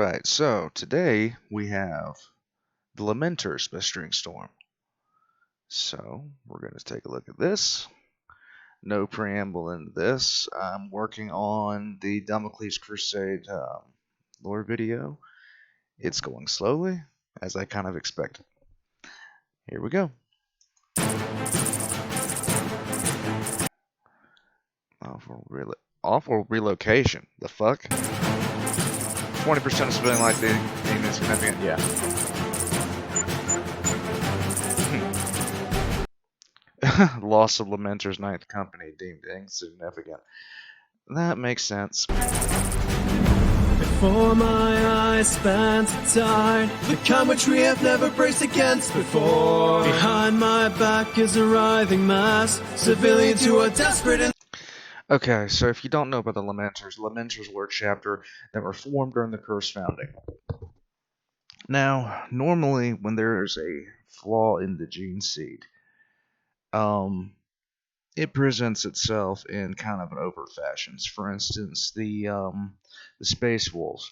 Alright, so today we have the Lamenters by Stringstorm. So we're going to take a look at this. No preamble into this. I'm working on the Damocles Crusade lore video. It's going slowly, as I kind of expected. Here we go. Awful relocation. The fuck? 20% of civilian life being insignificant. Yeah. Loss of Lamenters' Ninth Company deemed insignificant. That makes sense. Before my eyes span to tide, the kind which we have never braced against before. Behind my back is a writhing mass, civilians who are desperate and... Okay, so if you don't know about the Lamenters were a chapter that were formed during the Curse founding. Now, normally when there is a flaw in the gene seed, it presents itself in kind of an overt fashions. For instance, the Space Wolves.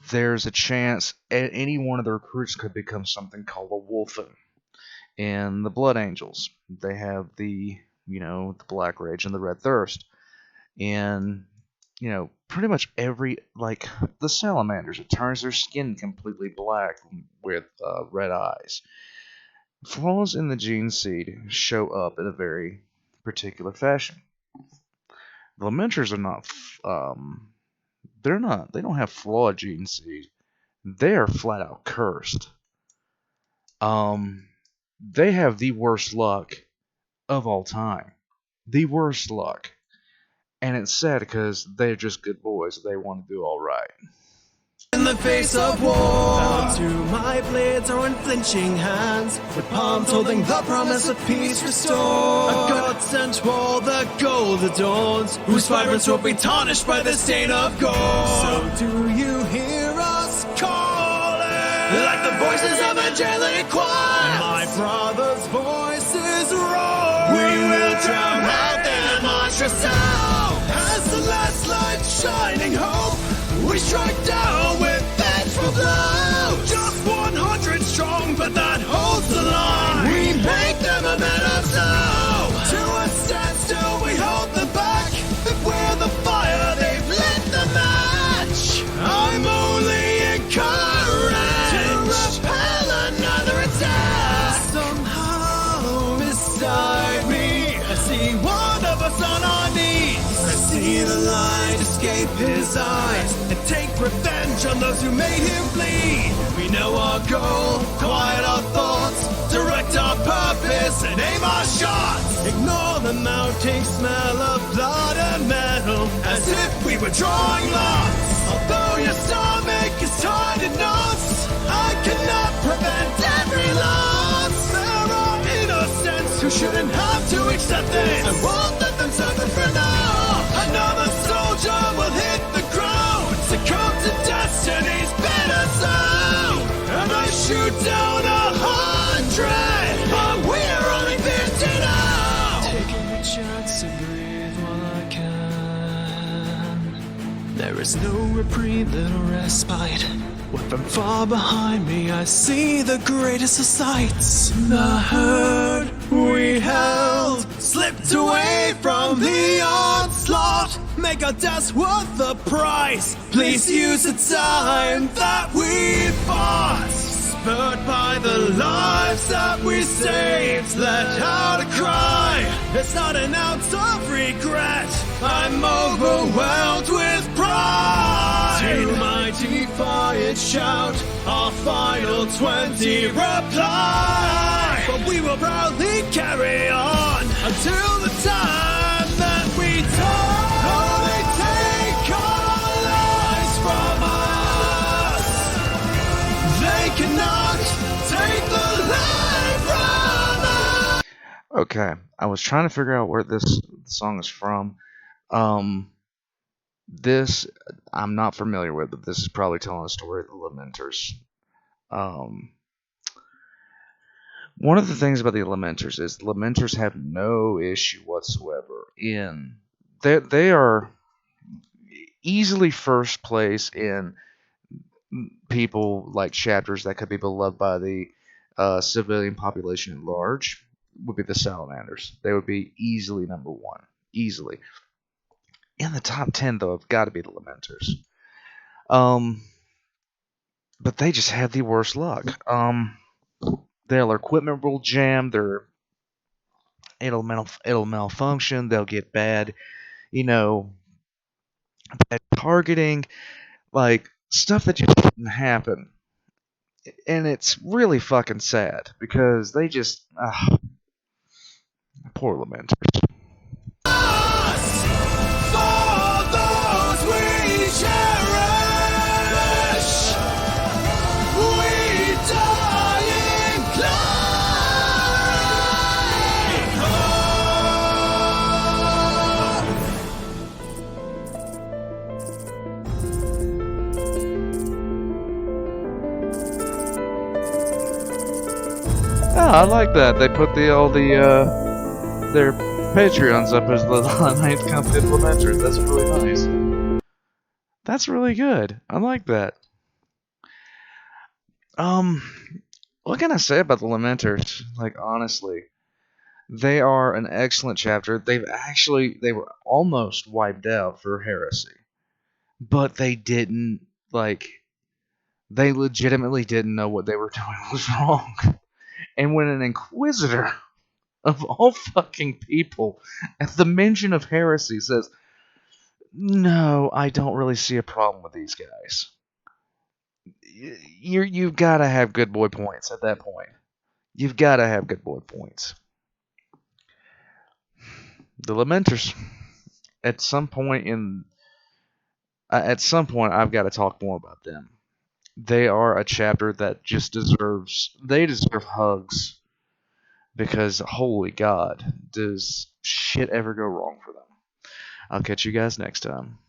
There's a chance any one of the recruits could become something called a Wolfen. And the Blood Angels, they have the Black Rage and the Red Thirst. And, pretty much the Salamanders, it turns their skin completely black with red eyes. Flaws in the gene seed show up in a very particular fashion. The Lamenters are not, they don't have flawed gene seed. They are flat out cursed. They have the worst luck of all time. The worst luck. And it's sad because they're just good boys. They want to do all right. In the face of war, bound to my blades are unflinching hands, with palms holding the promise of peace restored. A God-sent wall the gold adorns, whose vibrance will be tarnished by the stain of gore. So do you hear us calling, like the voices of angelic choirs? My brother's voices roar. We will drown out their monstrous sound, as the last light shining hope. We strike down with vengeful blows. Just 100 strong, but that holds the line. We make them a man of snow. To a standstill, we hold them back. If we're the fire, they've lit the match. I'm only encouraged to repel another attack. Somehow beside me, I see one of us on our knees. I see the light escape his eyes and take revenge on those who made him bleed. We know our goal, quiet our thoughts, direct our purpose and aim our shots. Ignore the mounting smell of blood and metal, as if we were drawing lots. Although your stomach is tied in knots, I cannot prevent every loss. There are innocents who shouldn't have to accept this. I won't let them suffer for now. Another soldier will hit the ground, succumb to destiny's bitter sound. And I shoot down 100, but we're only 50 now. Taking a chance to breathe while I can. There is no reprieve, little respite. When from far behind me I see the greatest of sights. The herd we held slipped away from the onslaught. Make our deaths worth the price. Please use the time that we fought. Spurred by the lives that we saved, let out a cry. It's not an ounce of regret. I'm overwhelmed with pride. To my defiant shout, our final 20 reply. But we will proudly carry on until the time that we die. Oh, they take our lives from us. They cannot take the life from us. Okay, I was trying to figure out where this song is from. This I'm not familiar with, but this is probably telling a story of the Lamenters. One of the things about the Lamenters is the Lamenters have no issue whatsoever in they are easily first place in people like chapters that could be beloved by the civilian population at large would be the Salamanders. They would be easily number one. Easily. In the top 10, though, have got to be the Lamenters. But they just had the worst luck. Their equipment will jam. It'll malfunction. They'll get bad, bad targeting, like stuff that just didn't happen. And it's really fucking sad because they just poor Lamenters. For those we cherish, we die in Oh, I like that. They put all the their Patreons up as the Ninth Company of Lamenters. That's really nice. That's really good. I like that. What can I say about the Lamenters? Like, honestly, they are an excellent chapter. They were almost wiped out for heresy, but they didn't, like, they legitimately didn't know what they were doing was wrong. And when an Inquisitor, of all fucking people, at the mention of heresy says, no, I don't really see a problem with these guys. You've got to have good boy points at that point. You've got to have good boy points. The Lamenters. At some point I've got to talk more about them. They are a chapter that just deserve hugs because holy God, does shit ever go wrong for them? I'll catch you guys next time.